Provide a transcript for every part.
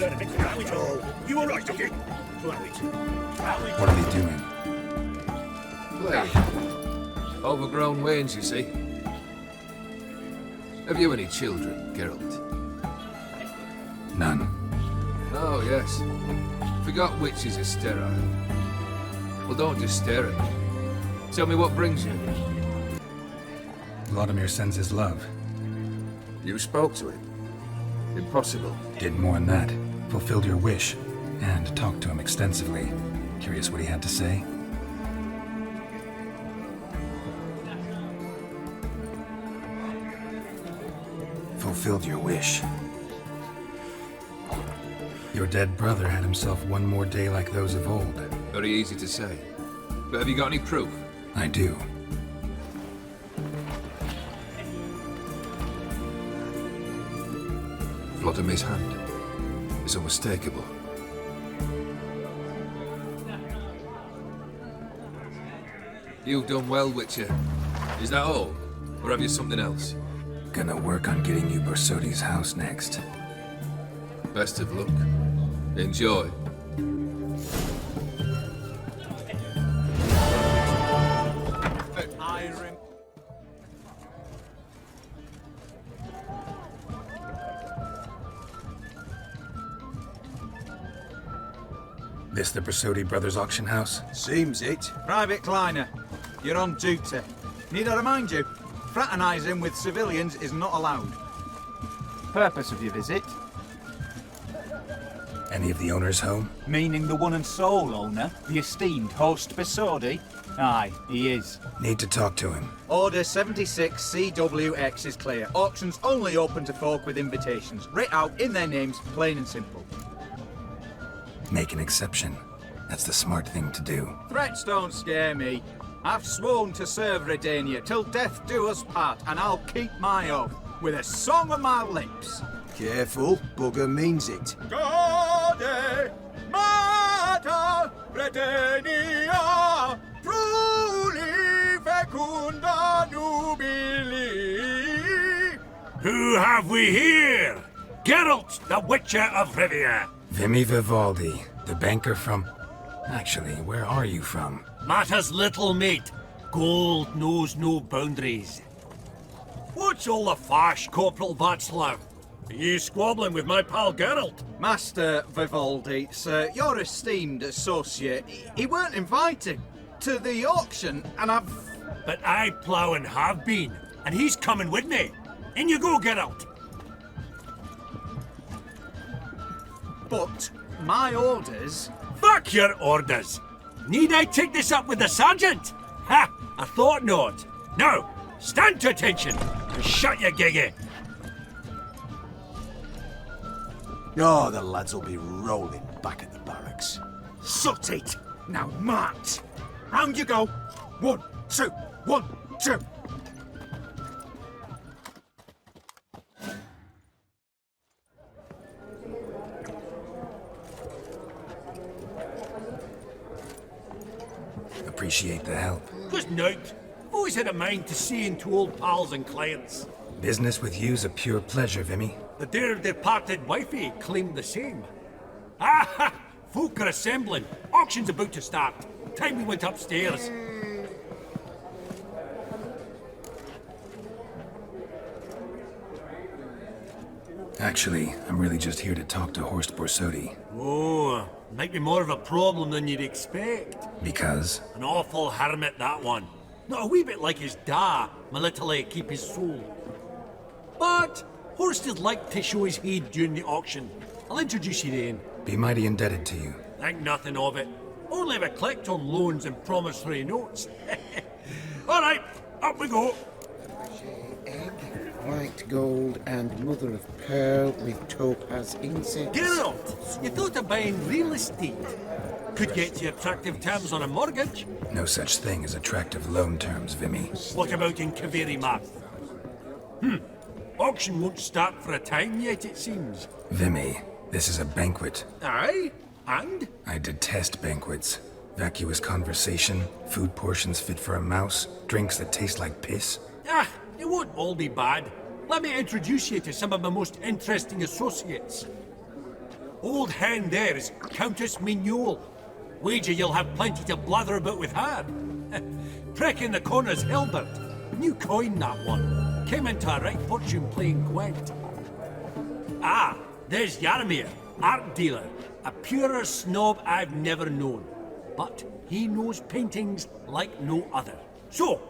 You all right, Doggy? What are they doing? Play. Overgrown wains, you see. Have you any children, Geralt? None. Oh, yes. Forgot witches are sterile. Well, don't just stare at me. Tell me what brings you. Vladimir sends his love. You spoke to him? Impossible. Did more than that. Fulfilled your wish. And talked to him extensively. Curious what he had to say? Fulfilled your wish. Your dead brother had himself one more day like those of old. Very easy to say. But have you got any proof? I do. Vladimir's hand is unmistakable. You've done well, Witcher. Is that all? Or have you something else? Gonna work on getting you Borsodi's house next. Best of luck. Enjoy. This the Borsodi Brothers auction house? Seems it. Private Kleiner, you're on duty. Need I remind you, fraternizing with civilians is not allowed. Purpose of your visit? Any of the owners home? Meaning the one and sole owner, the esteemed host Borsodi? Aye, he is. Need to talk to him. Order 76 CWX is clear. Auctions only open to folk with invitations. Writ out in their names, plain and simple. Make an exception. That's the smart thing to do. Threats don't scare me. I've sworn to serve Redania till death do us part, and I'll keep my oath with a song on my lips. Careful, bugger means it. Gaude, Mater, Redania, truly fecunda nubili. Who have we here? Geralt, the Witcher of Rivia. Vimy Vivaldi, the banker from... Actually, where are you from? Matters little, mate. Gold knows no boundaries. What's all the fash, Corporal Václav? Are you squabbling with my pal Geralt? Master Vivaldi, sir, your esteemed associate, he weren't invited to the auction, and I've... But I plough and have been, and he's coming with me. In you go, Geralt. But my orders... Fuck your orders! Need I take this up with the sergeant? Ha! I thought not. Now, stand to attention and shut your giggy. Oh, the lads will be rolling back at the barracks. Shut it! Now march! Round you go! 1, 2, 1, 2! Appreciate the help. Just note, I've always had a mind to see into old pals and clients. Business with you's a pure pleasure, Vimy. The dear departed wifey claimed the same. Ah ha! Folk are assembling. Auction's about to start. Time we went upstairs. Actually, I'm really just here to talk to Horst Borsodi. Oh, might be more of a problem than you'd expect. Because? An awful hermit, that one. Not a wee bit like his da, military keep his soul. But Horst would like to show his head during the auction. I'll introduce you then. Be mighty indebted to you. Think nothing of it. Only if I collect on loans and promissory notes. All right, up we go. Egg, white gold, and mother of pearl with topaz insects. Geralt, you thought of buying real estate. Could get you attractive terms on a mortgage. No such thing as attractive loan terms, Vimy. What about in Kaveri Marth? Auction won't start for a time yet, it seems. Vimy, this is a banquet. Aye? And? I detest banquets. Vacuous conversation, food portions fit for a mouse, drinks that taste like piss. Ah, it won't all be bad. Let me introduce you to some of my most interesting associates. Old hen there is Countess Mignole. Wager you'll have plenty to blather about with her. Prick in the corner's Hilbert. New coin, that one. Came into a right fortune playing Gwent. Ah, there's Yarmir, art dealer. A purer snob I've never known. But he knows paintings like no other. So,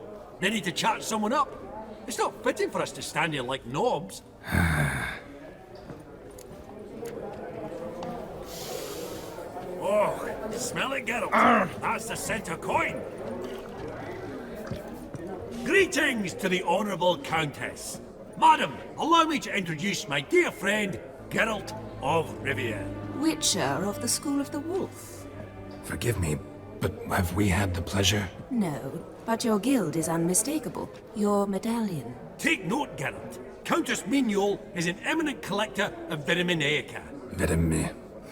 ready to chat someone up? It's not fitting for us to stand here like knobs. Oh, smell it, Geralt. That's the centre coin. Greetings to the Honourable Countess. Madam, allow me to introduce my dear friend, Geralt of Rivia. Witcher of the School of the Wolf. Forgive me, but have we had the pleasure? No, but your guild is unmistakable. Your medallion. Take note, Geralt. Countess Mignole is an eminent collector of Vitaminaica.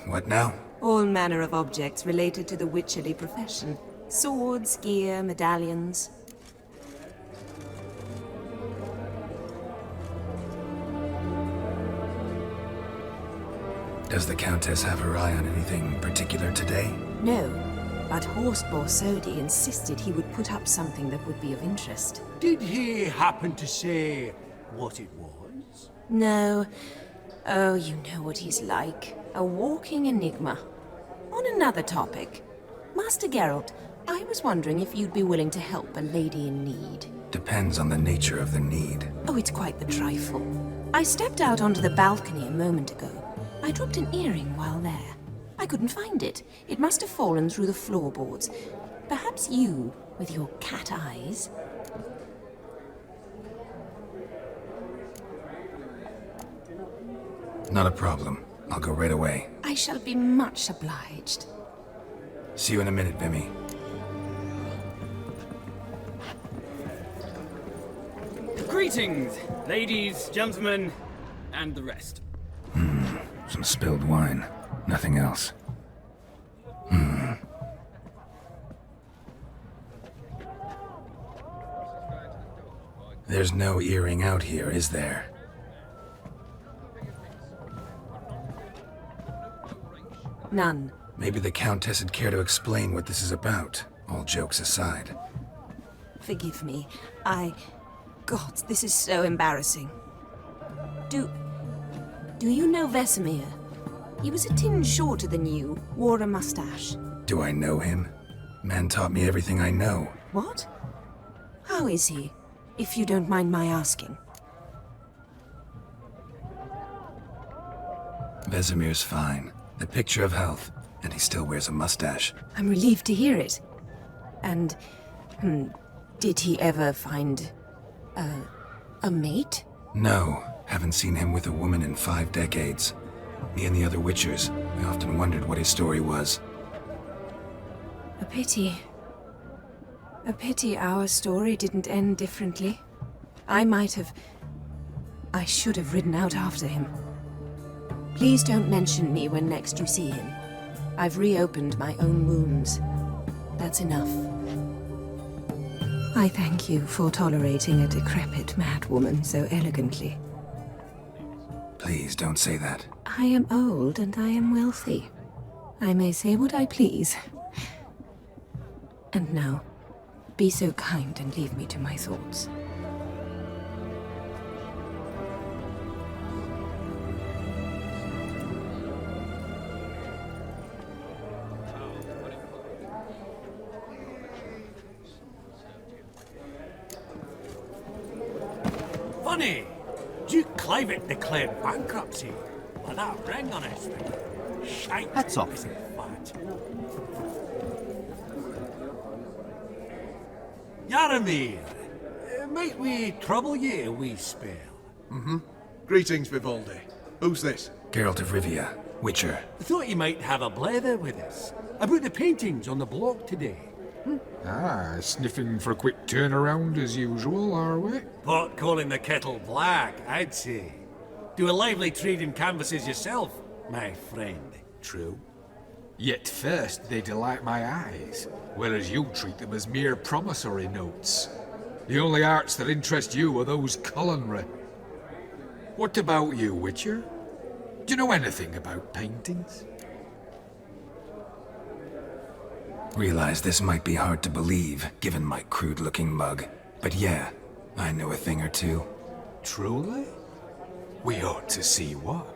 What now? All manner of objects related to the witcherly profession. Swords, gear, medallions. Does the Countess have her eye on anything particular today? No, but Horst Borsodi insisted he would put up something that would be of interest. Did he happen to say what it was? No. Oh, you know what he's like. A walking enigma. On another topic. Master Geralt, I was wondering if you'd be willing to help a lady in need. Depends on the nature of the need. Oh, it's quite the trifle. I stepped out onto the balcony a moment ago. I dropped an earring while there. I couldn't find it. It must have fallen through the floorboards. Perhaps you, with your cat eyes. Not a problem. I'll go right away. I shall be much obliged. See you in a minute, Vimy. Greetings, ladies, gentlemen, and the rest. Some spilled wine. Nothing else. There's no earring out here, is there? None. Maybe the Countess would care to explain what this is about, all jokes aside. Forgive me. God, this is so embarrassing. Do you know Vesemir? He was a tinge shorter than you, wore a mustache. Do I know him? Man taught me everything I know. What? How is he, if you don't mind my asking? Vesemir's fine. The picture of health, and he still wears a mustache. I'm relieved to hear it. And, did he ever find a mate? No, haven't seen him with a woman in 5 decades. Me and the other Witchers, we often wondered what his story was. A pity. A pity our story didn't end differently. I should have ridden out after him. Please don't mention me when next you see him. I've reopened my own wounds. That's enough. I thank you for tolerating a decrepit madwoman so elegantly. Please don't say that. I am old and I am wealthy. I may say what I please. And now, be so kind and leave me to my thoughts. Funny! Duke Clivet declared bankruptcy. With that ring on his finger. Shite. Hats off. Is it fat? Yaramir, might we trouble ye a wee spell? Greetings, Vivaldi. Who's this? Geralt of Rivia, Witcher. Thought you might have a blather with us. About the paintings on the block today. Sniffing for a quick turnaround as usual, are we? Pot calling the kettle black, I'd say. Do a lively trade in canvases yourself, my friend. True? Yet first they delight my eyes, whereas you treat them as mere promissory notes. The only arts that interest you are those culinary. What about you, Witcher? Do you know anything about paintings? Realize this might be hard to believe, given my crude-looking mug. But yeah, I know a thing or two. Truly? We ought to see what.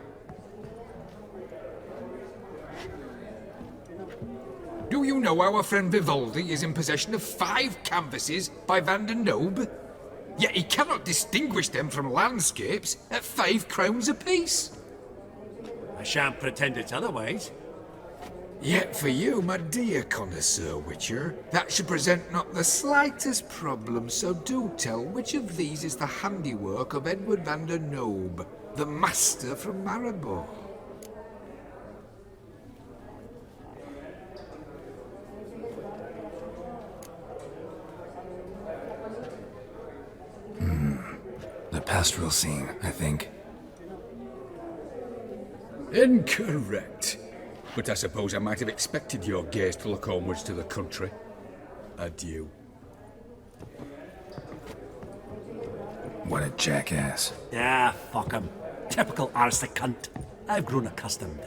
Do you know our friend Vivaldi is in possession of 5 canvases by Van der Nobe? Yet he cannot distinguish them from landscapes at 5 crowns apiece. I shan't pretend it's otherwise. Yet for you, my dear connoisseur Witcher, that should present not the slightest problem, so do tell which of these is the handiwork of Edward van der Nobe, the master from Maribor. The pastoral scene, I think. Incorrect. But I suppose I might have expected your gaze to look onwards to the country. Adieu. What a jackass. Ah, fuck him. Typical arse cunt. I've grown accustomed.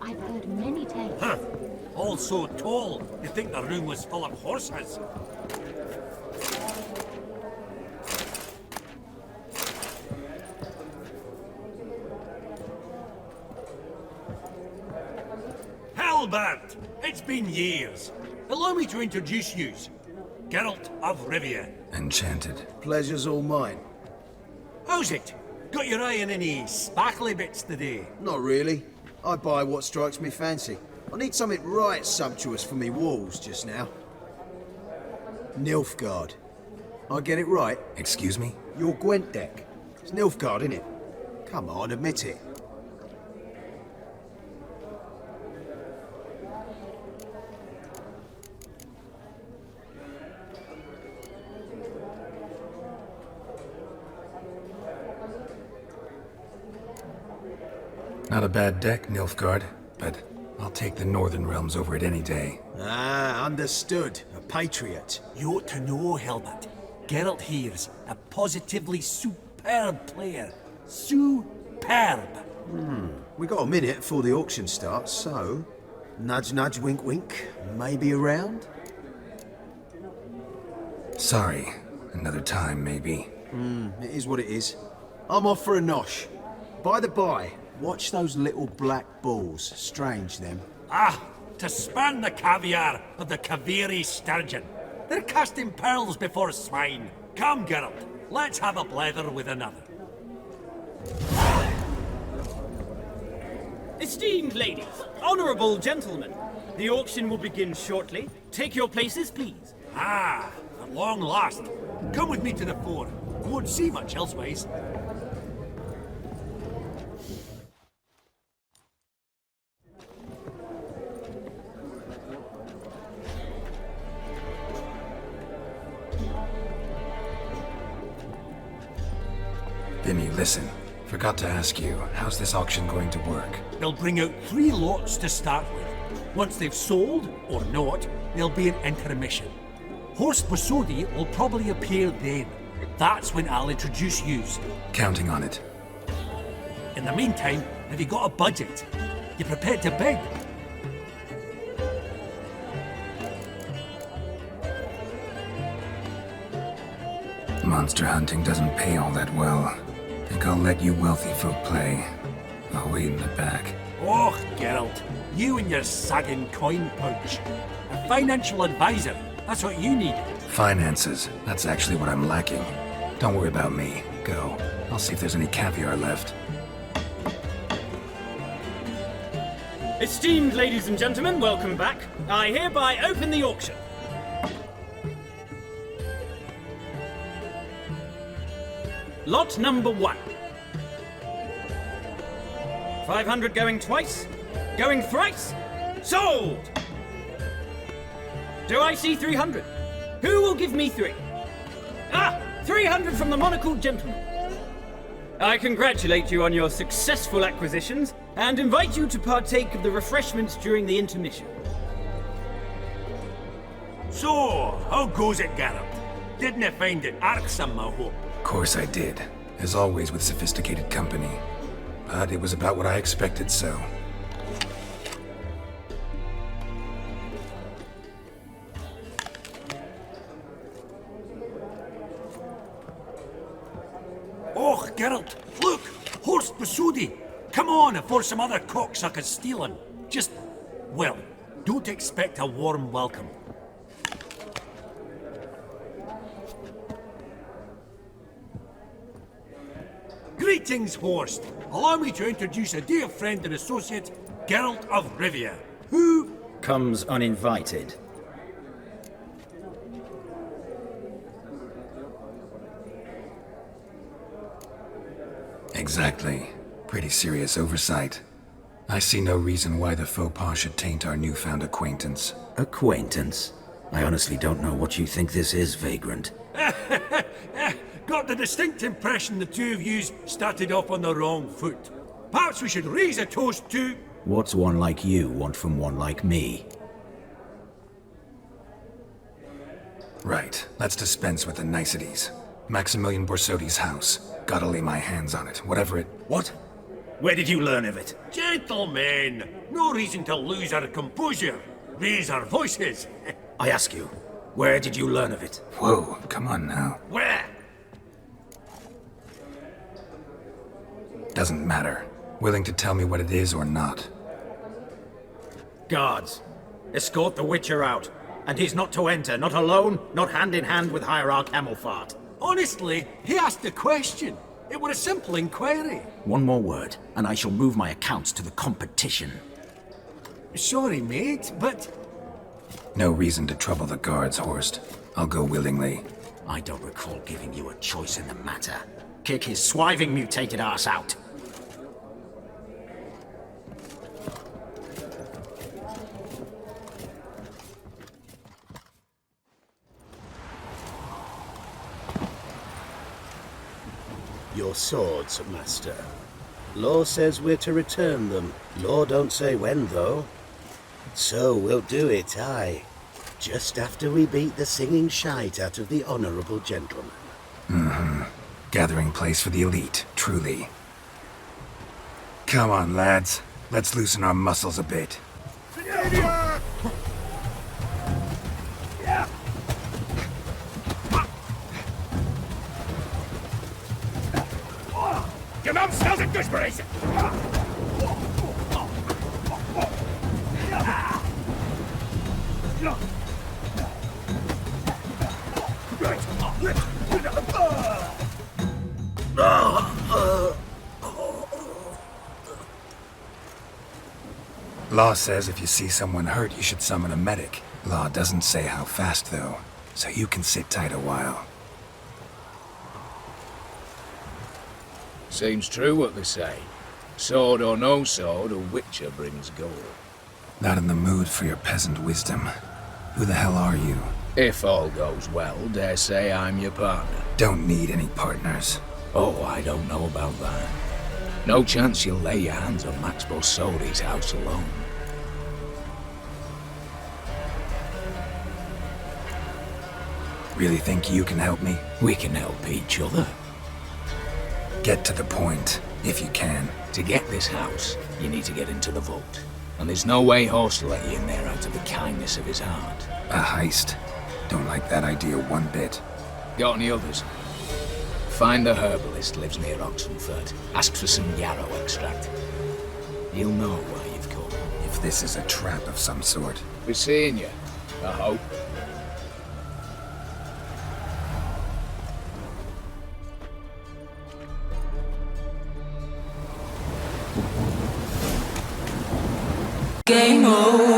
I've heard many tales. Huh. All so tall, you'd think the room was full of horses. Albert! It's been years. Allow me to introduce yous. Geralt of Rivia. Enchanted. Pleasure's all mine. How's it? Got your eye on any sparkly bits today? Not really. I buy what strikes me fancy. I need something right sumptuous for me walls just now. Nilfgaard. I get it right? Excuse me? Your Gwent deck. It's Nilfgaard, innit? Come on, admit it. Not a bad deck, Nilfgaard, but I'll take the Northern Realms over it any day. Ah, understood. A patriot. You ought to know, Helmut. Geralt here's a positively superb player. Superb. We got a minute before the auction starts, so... Nudge, nudge, wink, wink. Maybe around? Sorry. Another time, maybe. It is what it is. I'm off for a nosh. By the by, watch those little black balls. Strange, them. Ah, to span the caviar of the Kaviri sturgeon. They're casting pearls before swine. Come, Geralt, let's have a blether with another. Esteemed ladies, honourable gentlemen, the auction will begin shortly. Take your places, please. Ah, at long last. Come with me to the fore. Won't see much elsewise. Vinny, listen. Forgot to ask you, how's this auction going to work? They'll bring out 3 lots to start with. Once they've sold, or not, there'll be an intermission. Horst Bosodi will probably appear then. That's when I'll introduce yous. Counting on it. In the meantime, have you got a budget? You prepared to beg? Monster hunting doesn't pay all that well. Think I'll let you wealthy folk play. I'll wait in the back. Oh, Geralt, you and your sagging coin pouch. A financial advisor, that's what you need. Finances, that's actually what I'm lacking. Don't worry about me. Go. I'll see if there's any caviar left. Esteemed ladies and gentlemen, welcome back. I hereby open the auction. Lot number 1. 500 going twice? Going thrice? Sold! Do I see 300? Who will give me 3? Ah! 300 from the monocled gentleman. I congratulate you on your successful acquisitions and invite you to partake of the refreshments during the intermission. So, how goes it, Geralt? Didn't you find it irksome, I hope? Of course I did. As always with sophisticated company. but it was about what I expected, so... Oh, Geralt, look! Horst Basudi! Come on before some other cocksuckers steal him. Just, well, don't expect a warm welcome. Greetings, Horst. Allow me to introduce a dear friend and associate, Geralt of Rivia, who... Comes uninvited. Exactly. Pretty serious oversight. I see no reason why the faux pas should taint our newfound acquaintance. Acquaintance? I honestly don't know what you think this is, Vagrant. Got the distinct impression the two of yous started off on the wrong foot. Perhaps we should raise a toast to... What's one like you want from one like me? Right. Let's dispense with the niceties. Maximilian Borsodi's house. Gotta lay my hands on it, whatever it... What? Where did you learn of it? Gentlemen, no reason to lose our composure. Raise our voices. I ask you, where did you learn of it? Whoa, come on now. Where? Doesn't matter. Willing to tell me what it is or not. Guards, escort the Witcher out. And he's not to enter, not alone, not hand in hand with Hierarch Hamelfart. Honestly, he asked a question. It were a simple inquiry. One more word, and I shall move my accounts to the competition. Sorry, mate, but... No reason to trouble the guards, Horst. I'll go willingly. I don't recall giving you a choice in the matter. Kick his swiving mutated ass out. Your swords, master. Law says we're to return them. Law don't say when, though. So we'll do it, aye. Just after we beat the singing shite out of the honourable gentleman. Mm-hmm. Gathering place for the elite, truly. Come on, lads. Let's loosen our muscles a bit. Your mum smells of gooseberries! Law says if you see someone hurt, you should summon a medic. Law doesn't say how fast, though, so you can sit tight a while. Seems true what they say. Sword or no sword, a witcher brings gold. Not in the mood for your peasant wisdom. Who the hell are you? If all goes well, dare say I'm your partner. Don't need any partners. Oh, I don't know about that. No chance you'll lay your hands on Max Borsodi's house alone. Really think you can help me? We can help each other. Get to the point, if you can. To get this house, you need to get into the vault. And there's no way Horst will let you in there out of the kindness of his heart. A heist. Don't like that idea one bit. Got any others? Find a herbalist lives near Oxenfurt. Ask for some yarrow extract. He'll know why you've come. If this is a trap of some sort. Be seeing you, I hope. Game over.